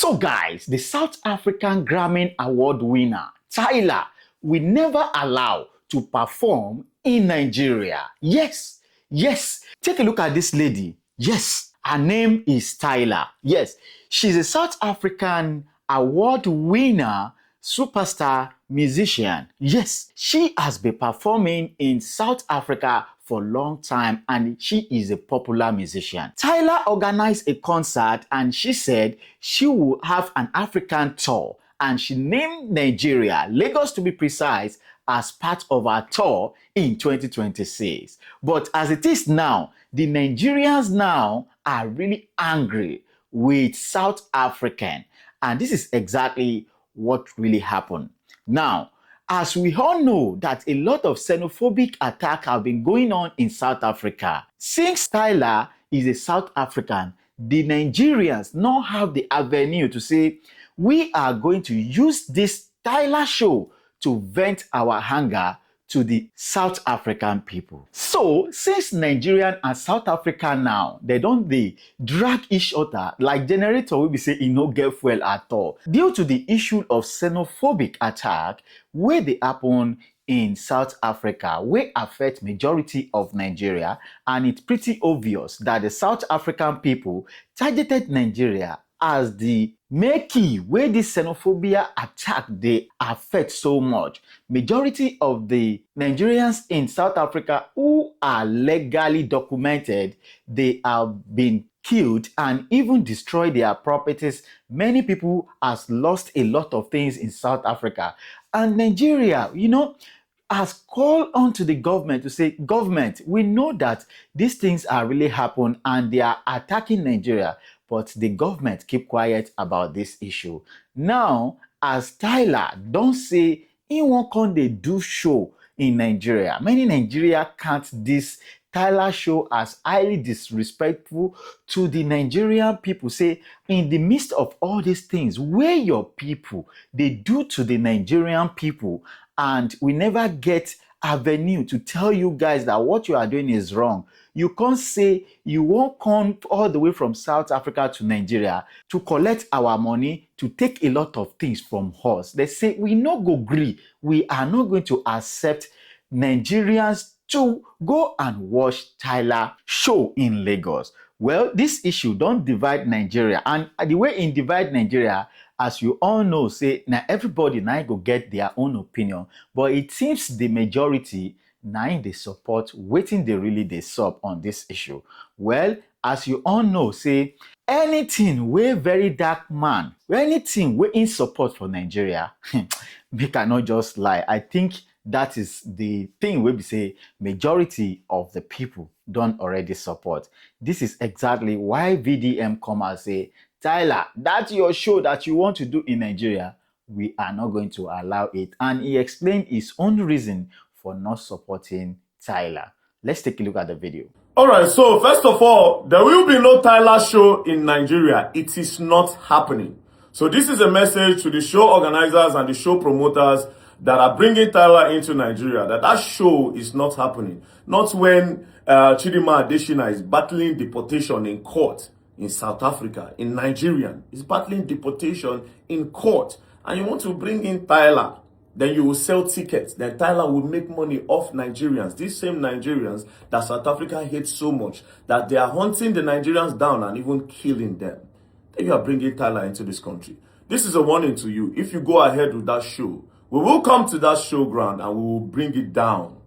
So guys, the South African Grammy Award winner, Tyla, will never allow to perform in Nigeria. Yes. Take a look at this lady. Yes, her name is Tyla. Yes, she's a South African award winner, superstar musician. Yes, she has been performing in South Africa for a long time and she is a popular musician. Tyla organized a concert and she said she will have an African tour and she named Nigeria, Lagos to be precise, as part of her tour in 2026. But as it is now, the Nigerians now are really angry with South African, and this is exactly what really happened. Now, as we all know that a lot of xenophobic attacks have been going on in South Africa. Since Tyla is a South African, the Nigerians now have the avenue to say, we are going to use this Tyla show to vent our anger to the South African people. So, since Nigerian and South Africa now, they drag each other like generator will be say e no get fuel at all. Due to the issue of xenophobic attack where they happen in South Africa, wey affect majority of Nigeria, and it's pretty obvious that the South African people targeted Nigeria as the main key where this xenophobia attack they affect so much. Majority of the Nigerians in South Africa who are legally documented, they have been killed and even destroyed their properties. Many people has lost a lot of things in South Africa. And Nigeria, has called on to the government to say, government, we know that these things are really happening and they are attacking Nigeria, but the government keep quiet about this issue. Now, as Tyla don't say he won't come they do show in Nigeria, many Nigeria count this Tyla show as highly disrespectful to the Nigerian people. Say, in the midst of all these things, where your people, they do to the Nigerian people, and we never get avenue to tell you guys that what you are doing is wrong. You can't say you won't come all the way from South Africa to Nigeria to collect our money, to take a lot of things from us. They say, we no go agree. We are not going to accept Nigerians to go and watch Tyla show in Lagos. Well, this issue don't divide Nigeria, and the way in divide Nigeria, as you all know, say now everybody now go get their own opinion, but it seems the majority now they support waiting they really they sub on this issue. Well, as you all know, say anything where very dark man, anything we in support for Nigeria, we cannot just lie. I think that is the thing where we say majority of the people don't already support. This is exactly why VDM come and say, Tyla, that's your show that you want to do in Nigeria. We are not going to allow it. And he explained his own reason for not supporting Tyla. Let's take a look at the video. All right, so first of all, there will be no Tyla show in Nigeria. It is not happening. So this is a message to the show organizers and the show promoters that are bringing Tyla into Nigeria, that show is not happening. Not when Chidinma Adesina is battling deportation in court in South Africa. In Nigeria, is battling deportation in court. And you want to bring in Tyla, then you will sell tickets. Then Tyla will make money off Nigerians. These same Nigerians that South Africa hates so much, that they are hunting the Nigerians down and even killing them. Then you are bringing Tyla into this country. This is a warning to you. If you go ahead with that show, we will come to that showground and we will bring it down.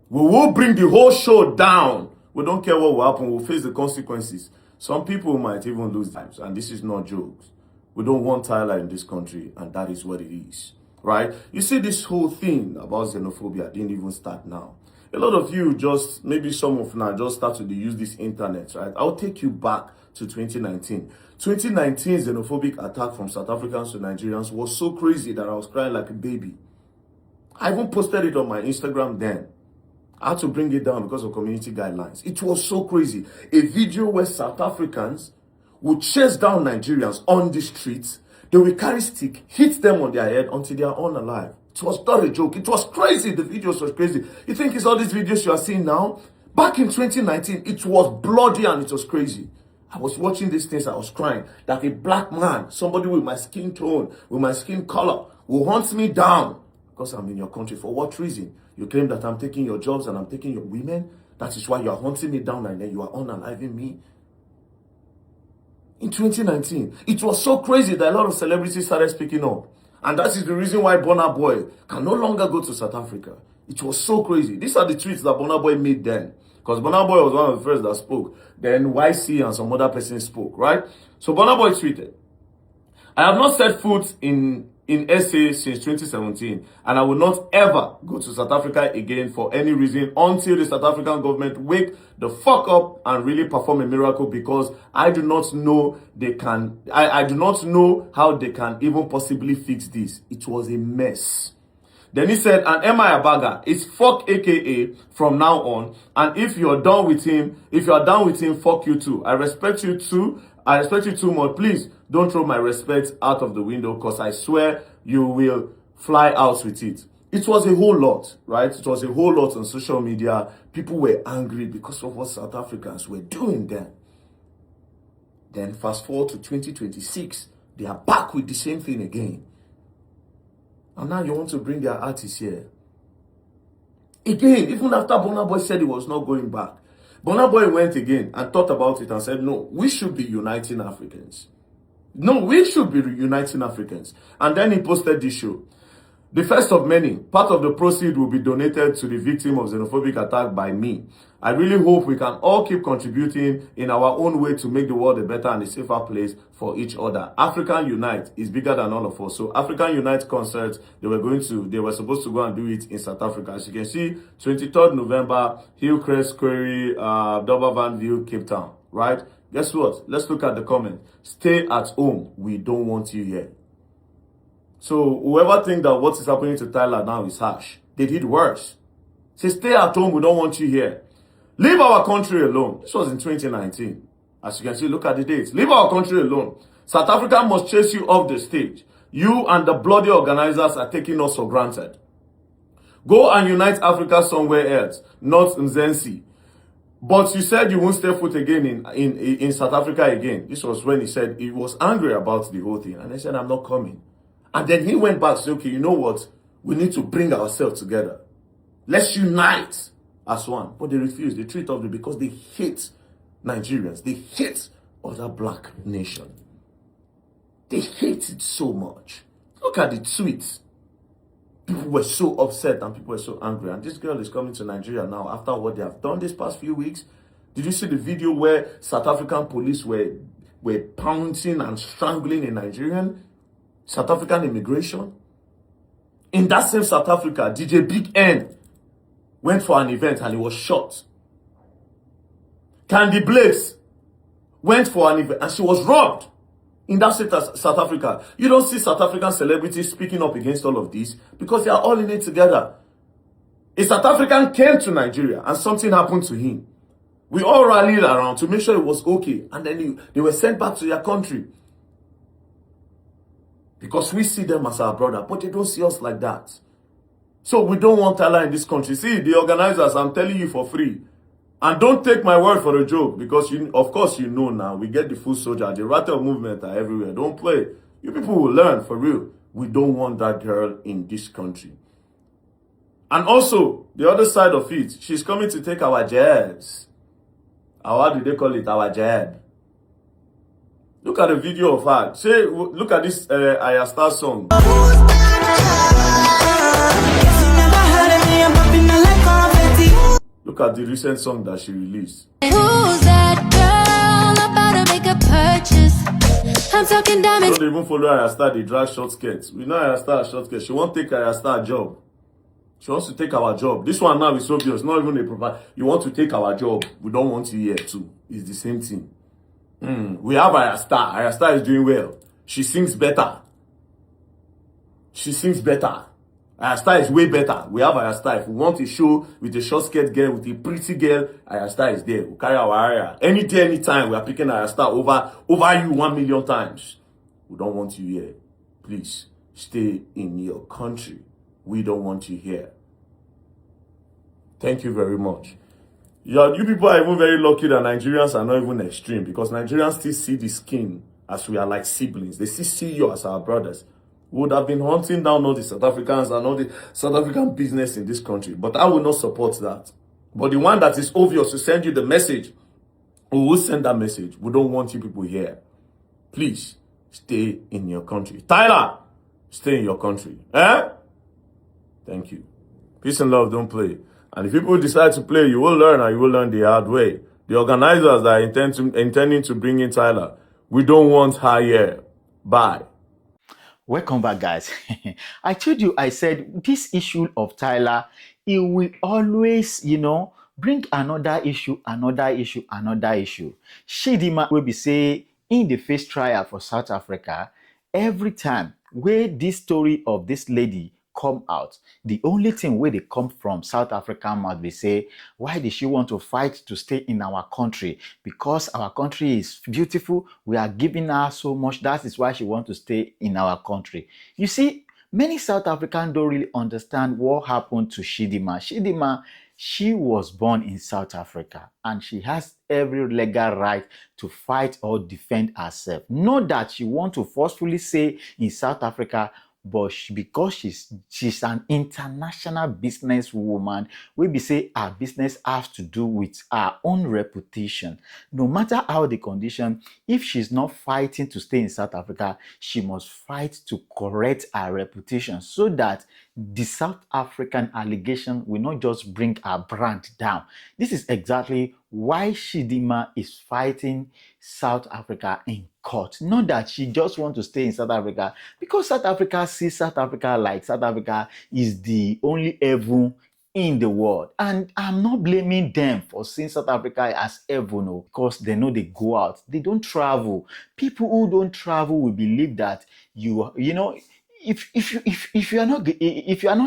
We will bring the whole show down. We don't care what will happen. We'll face the consequences. Some people might even lose lives. And this is not jokes. We don't want Tyla in this country. And that is what it is. Right? You see, this whole thing about xenophobia didn't even start now. A lot of you just, maybe some of now just started to use this internet. Right? I'll take you back to 2019. 2019 xenophobic attack from South Africans to Nigerians was so crazy that I was crying like a baby. I even posted it on my Instagram then. I had to bring it down because of community guidelines. It was so crazy. A video where South Africans would chase down Nigerians on the streets. They will carry stick, hit them on their head until they are unalive. It was not a joke. It was crazy. The videos was crazy. You think it's all these videos you are seeing now? Back in 2019, it was bloody and it was crazy. I was watching these things, I was crying that a black man, somebody with my skin tone, with my skin color, will hunt me down because I'm in your country. For what reason? You claim that I'm taking your jobs and I'm taking your women? That is why you are hunting me down and then you are unaliving me? In 2019, it was so crazy that a lot of celebrities started speaking up. And that is the reason why Burna Boy can no longer go to South Africa. It was so crazy. These are the tweets that Burna Boy made then. Because Burna Boy was one of the first that spoke. Then YC and some other person spoke, right? So Burna Boy tweeted, I have not set foot in SA since 2017, and I will not ever go to South Africa again for any reason until the South African government wake the fuck up and really perform a miracle, because I do not know I do not know how they can even possibly fix this. It was a mess. Then he said, and am I a bagger? It's fuck AKA from now on. And if you're done with him, fuck you too. I respect you too much. Please don't throw my respect out of the window, because I swear you will fly out with it. It was a whole lot, right? It was a whole lot on social media. People were angry because of what South Africans were doing then. Then fast forward to 2026, they are back with the same thing again. And now you want to bring their artists here. Again, even after Burna Boy said he was not going back, Burna Boy went again and thought about it and said, no, we should be uniting Africans. No, we should be uniting Africans. And then he posted this show. The first of many, part of the proceeds will be donated to the victim of xenophobic attack by me. I really hope we can all keep contributing in our own way to make the world a better and a safer place for each other. African Unite is bigger than all of us. So African Unite concerts, they were supposed to go and do it in South Africa. As you can see, 23rd November, Hillcrest Quarry, Durbanville, Cape Town, right? Guess what? Let's look at the comment. Stay at home. We don't want you here. So whoever think that what is happening to Tyla now is harsh, they did worse. Say, stay at home, we don't want you here. Leave our country alone. This was in 2019. As you can see, look at the dates. Leave our country alone. South Africa must chase you off the stage. You and the bloody organizers are taking us for granted. Go and unite Africa somewhere else, not Mzansi. But you said you won't step foot again in South Africa again. This was when he said he was angry about the whole thing. And he said, I'm not coming. And then he went back and said, okay, you know what? We need to bring ourselves together. Let's unite as one. But they refused. They treat us because they hate Nigerians. They hate other black nation. They hate it so much. Look at the tweets. People were so upset and people were so angry. And this girl is coming to Nigeria now after what they have done these past few weeks. Did you see the video where South African police were pouncing and strangling a Nigerian? South African immigration? In that same South Africa, DJ Big N went for an event and he was shot. Candy Blaze went for an event and she was robbed. In that state of South Africa, you don't see South African celebrities speaking up against all of this because they are all in it together. A South African came to Nigeria and something happened to him. We all rallied around to make sure it was okay. And then they were sent back to their country. Because we see them as our brother, but they don't see us like that. So we don't want Tyla in this country. See, the organizers, I'm telling you for free. And don't take my word for a joke, because of course you know now, we get the full soldier, the rattle movement are everywhere. Don't play. You people will learn for real. We don't want that girl in this country. And also, the other side of it, she's coming to take our jabs. How do they call it? Our jab. Look at the video of her. Look at this Ayastar song. Look at the recent song that she released. Who's that girl about to make a purchase? I'm talking diamonds. Don't even follow Ayastar, they drag short skirts. We know Ayastar short skirts. She won't take Ayastar job. She wants to take our job. This one now is obvious. Not even a proper. You want to take our job. We don't want you here too. It's the same thing. We have Ayastar. Ayastar is doing well. She sings better. Ayastar is way better. We have Ayastar. If we want a show with a short skirt girl, with a pretty girl, Ayastar is there. We'll carry our area. Any day, anytime, we are picking Ayastar over you 1 million times. We don't want you here. Please, stay in your country. We don't want you here. Thank you very much. Yeah, you people are even very lucky that Nigerians are not even extreme, because Nigerians still see the skin as we are like siblings. They still see you as our brothers. We would have been hunting down all the South Africans and all the South African business in this country, but I will not support that. But the one that is obvious to send you the message, we will send that message. We don't want you people here. Please stay in your country. Tyler, stay in your country. Eh? Thank you. Peace and love, don't play. And if people decide to play, you will learn, and you will learn the hard way. The organizers that are intending to bring in Tyler, we don't want her here. Bye. Welcome back, guys. I told you, I said this issue of Tyler, it will always, bring another issue, another issue, another issue. Shidima will be say in the first trial for South Africa, every time where this story of this lady come out, the only thing where they come from South Africa must be say, why did she want to fight to stay in our country? Because our country is beautiful, we are giving her so much, that is why she want to stay in our country. You see, many South Africans don't really understand what happened to Shidima. Shidima, she was born in South Africa and she has every legal right to fight or defend herself. Not that she want to forcefully stay in South Africa, but because she's an international businesswoman, we be say her business has to do with her own reputation. No matter how the condition, if she's not fighting to stay in South Africa, she must fight to correct her reputation so that the South African allegation will not just bring her brand down. This is exactly why Shidima is fighting South Africa in court. Not that she just wants to stay in South Africa, because South Africa sees South Africa like South Africa is the only heaven in the world. And I'm not blaming them for seeing South Africa as heaven, no, because they know they go out, they don't travel. People who don't travel will believe that if you are not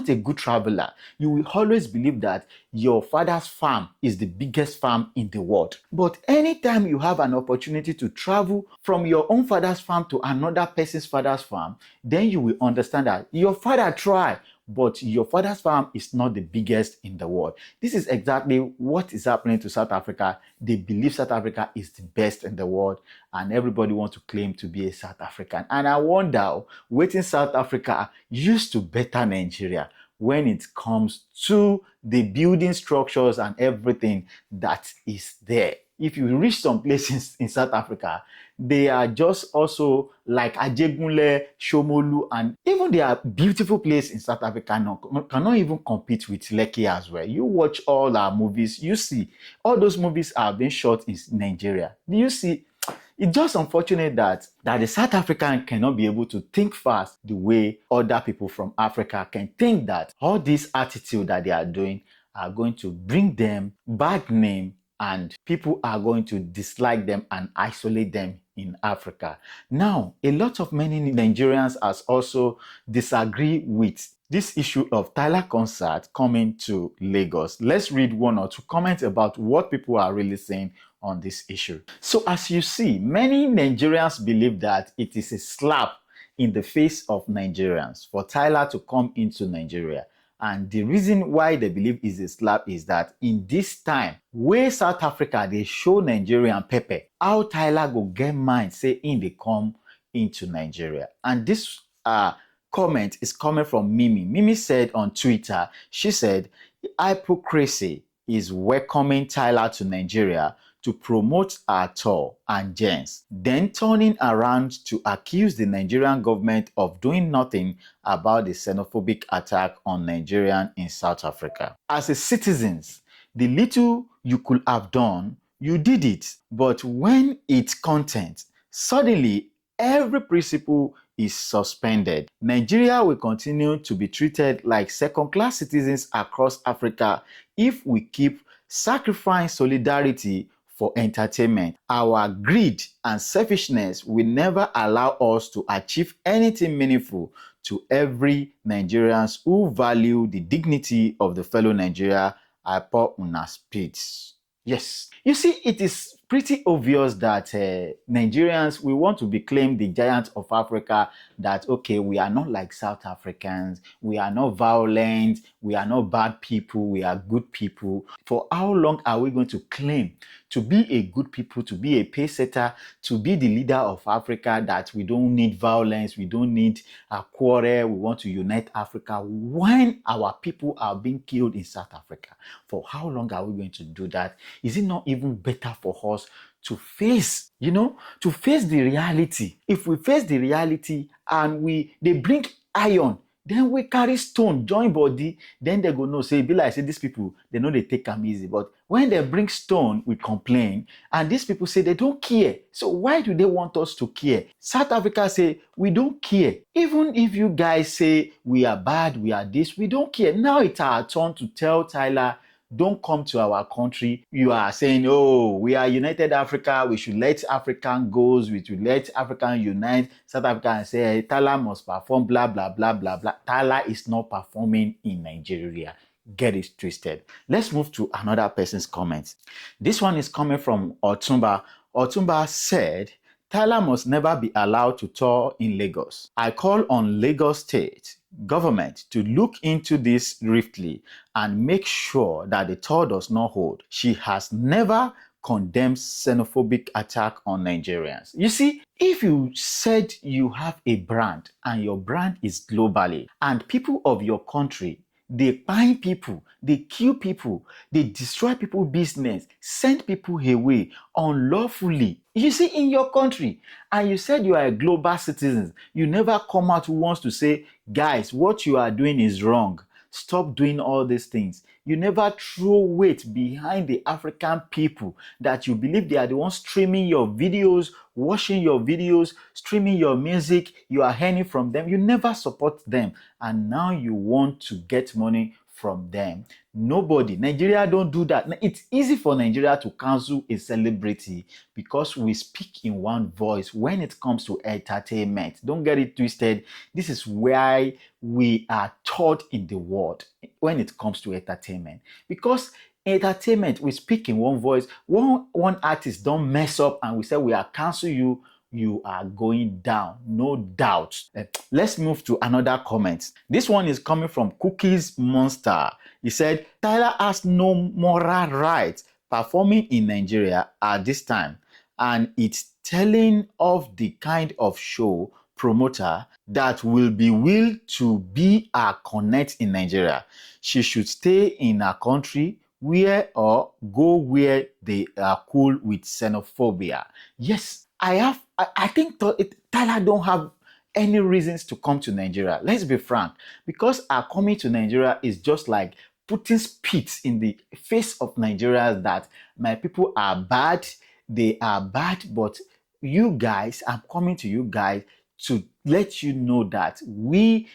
a good traveler, you will always believe that your father's farm is the biggest farm in the world. But anytime you have an opportunity to travel from your own father's farm to another person's father's farm, then you will understand that your father tried, but your father's farm is not the biggest in the world. This is exactly what is happening to South Africa. They believe South Africa is the best in the world, and everybody wants to claim to be a South African. And I wonder, waiting South Africa used to better Nigeria when it comes to the building structures and everything that is there. If you reach some places in South Africa, they are just also like Ajegunle, Shomolu, and even there are beautiful places in South Africa cannot even compete with Lekki as well. You watch all our movies, you see all those movies are being shot in Nigeria. Do you see? It's just unfortunate that the South African cannot be able to think fast the way other people from Africa can think, that all this attitude that they are doing are going to bring them bad name and people are going to dislike them and isolate them in Africa. Now, a lot of many Nigerians has also disagree with this issue of Tyla concert coming to Lagos. Let's read one or two comments about what people are really saying on this issue. So as you see, many Nigerians believe that it is a slap in the face of Nigerians for Tyla to come into Nigeria. And the reason why they believe is a slap is that in this time, where South Africa, they show Nigerian pepper, how Tyla go get mind say in they come into Nigeria. And this comment is coming from Mimi. Mimi said on Twitter, she said, hypocrisy is welcoming Tyla to Nigeria to promote our tour and gens, then turning around to accuse the Nigerian government of doing nothing about the xenophobic attack on Nigerians in South Africa. As a citizens, the little you could have done, you did it. But when it's content, suddenly every principle is suspended. Nigeria will continue to be treated like second-class citizens across Africa if we keep sacrificing solidarity for entertainment. Our greed and selfishness will never allow us to achieve anything meaningful to every Nigerians who value the dignity of the fellow Nigeria. I pour una spits. Yes. You see, it is pretty obvious that Nigerians, we want to be claimed the giants of Africa, that, okay, we are not like South Africans, we are not violent, we are not bad people, we are good people. For how long are we going to claim to be a good people, to be a pace setter, to be the leader of Africa, that we don't need violence, we don't need a quarrel, we want to unite Africa, when our people are being killed in South Africa? For how long are we going to do that? Is it not even better for us to face, to face the reality? If we face the reality and they bring iron, then we carry stone, join body, then they go no, say, be like, say, these people, they know they take them easy. But when they bring stone, we complain. And these people say they don't care. So why do they want us to care? South Africa say, we don't care. Even if you guys say we are bad, we are this, we don't care. Now it's our turn to tell Tyla, don't come to our country. You are saying, oh, we are United Africa, we should let African goes, we should let African unite. South Africa and say, hey, Tyla must perform, blah, blah, blah, blah, blah. Tyla is not performing in Nigeria. Get it twisted. Let's move to another person's comments. This one is coming from Otumba. Otumba said, Tyla must never be allowed to tour in Lagos. I call on Lagos State government to look into this swiftly and make sure that the tour does not hold. She has never condemned xenophobic attack on Nigerians. You see, if you said you have a brand and your brand is globally, and people of your country, they find people, they kill people, they destroy people's business, send people away unlawfully. You see, in your country, and you said you are a global citizen, you never come out who wants to say, guys, what you are doing is wrong. Stop doing all these things. You never throw weight behind the African people that you believe they are the ones streaming your videos, watching your videos, streaming your music. You are earning from them. You never support them. And now you want to get money from them. Nobody. Nigeria don't do that. It's easy for Nigeria to cancel a celebrity because we speak in one voice when it comes to entertainment. Don't get it twisted. This is why we are taught in the world when it comes to entertainment. Because entertainment, we speak in one voice. One artist don't mess up and we say we are cancel you, you are going down, no doubt. Let's move to another comment. This one is coming from Cookies Monster. He said, Tyla has no moral right performing in Nigeria at this time, and it's telling of the kind of show promoter that will be will to be a connect in Nigeria. She should stay in her country where or go where they are cool with xenophobia. Yes, I think Tyla don't have any reasons to come to Nigeria. Let's be frank. Because her coming to Nigeria is just like putting spit in the face of Nigerians that my people are bad, they are bad, but you guys, I'm coming to you guys to let you know that we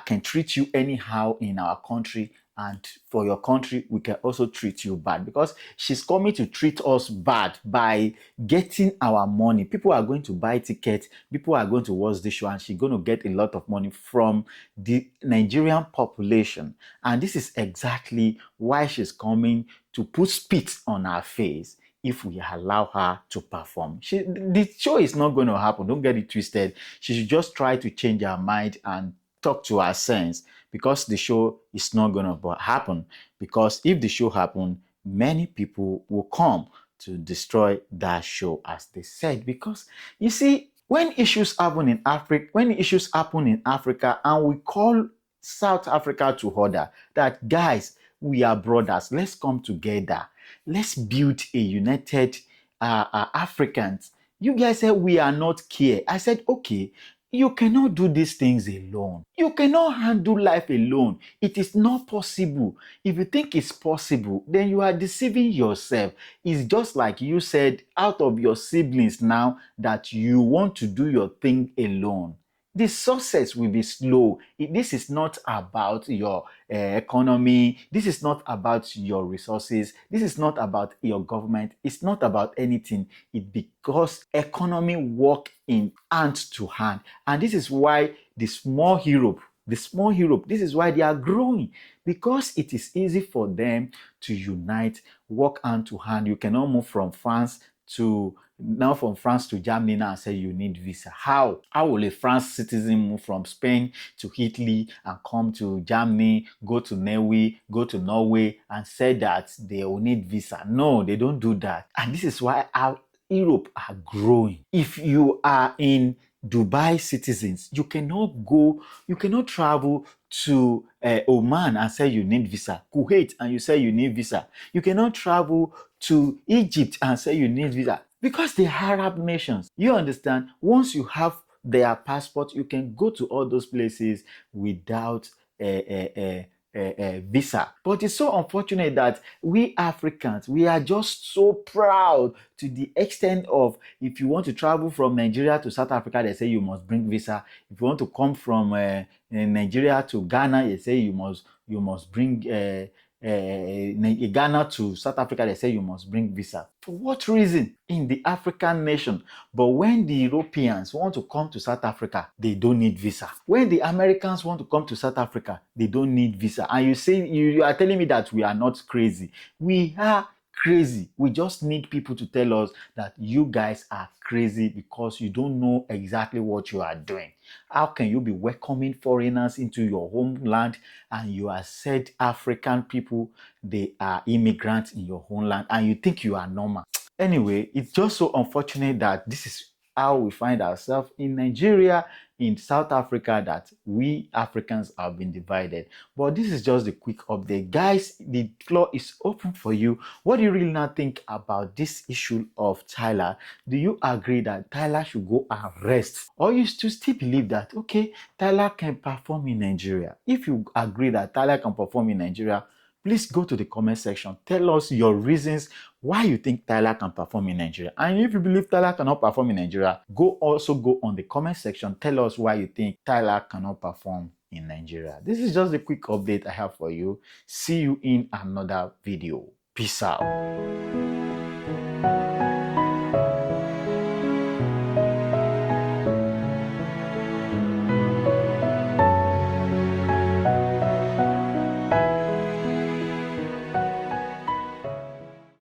can treat you anyhow in our country, and for your country, we can also treat you bad, because she's coming to treat us bad by getting our money. People are going to buy tickets, people are going to watch the show, and she's going to get a lot of money from the Nigerian population. And this is exactly why she's coming to put spit on her face if we allow her to perform. The show is not going to happen. Don't get it twisted. She should just try to change her mind and talk to her sense, because the show is not going to happen. Because if the show happens, many people will come to destroy that show, as they said. Because you see, when issues happen in Africa, and we call South Africa to order that, guys, we are brothers, let's come together, let's build a united Africans. You guys said we are not care. I said, okay, you cannot do these things alone. You cannot handle life alone. It is not possible. If you think it's possible, then you are deceiving yourself. It's just like you said, out of your siblings now, that you want to do your thing alone. The success will be slow. This is not about your economy. This is not about your resources. This is not about your government. It's not about anything. It's because economy work in hand to hand. And this is why the small Europe, this is why they are growing, because it is easy for them to unite, work hand to hand. You cannot move from France to now from France to Germany now and say you need visa? How? How will a France citizen move from Spain to Italy and come to Germany, go to Norway and say that they will need visa? No, they don't do that. And this is why our Europe are growing. If you are in Dubai citizens, you cannot travel to Oman and say you need visa, Kuwait and you say you need visa. You cannot travel to Egypt and say you need visa because they're Arab nations. You understand? Once you have their passport, you can go to all those places without visa. But it's so unfortunate that we Africans, we are just so proud to the extent of, if you want to travel from Nigeria to South Africa, they say you must bring visa. If you want to come from Nigeria to Ghana, they say you must bring Ghana to South Africa, they say you must bring visa. For what reason? In the African nation. But when the Europeans want to come to South Africa, they don't need visa. When the Americans want to come to South Africa, they don't need visa. And you are telling me that we are not crazy. We are crazy. We just need people to tell us that you guys are crazy because you don't know exactly what you are doing. How can you be welcoming foreigners into your homeland and you are said African people, they are immigrants in your homeland, and you think you are normal? Anyway, it's just so unfortunate that this is how we find ourselves in Nigeria, in South Africa, that we Africans have been divided. But this is just a quick update. Guys, the floor is open for you. What do you really now think about this issue of Tyla? Do you agree that Tyla should go and rest? Or you still believe that, okay, Tyla can perform in Nigeria? If you agree that Tyla can perform in Nigeria, please go to the comment section. Tell us your reasons why you think Tyla can perform in Nigeria. And if you believe Tyla cannot perform in Nigeria, also go on the comment section. Tell us why you think Tyla cannot perform in Nigeria. This is just a quick update I have for you. See you in another video. Peace out.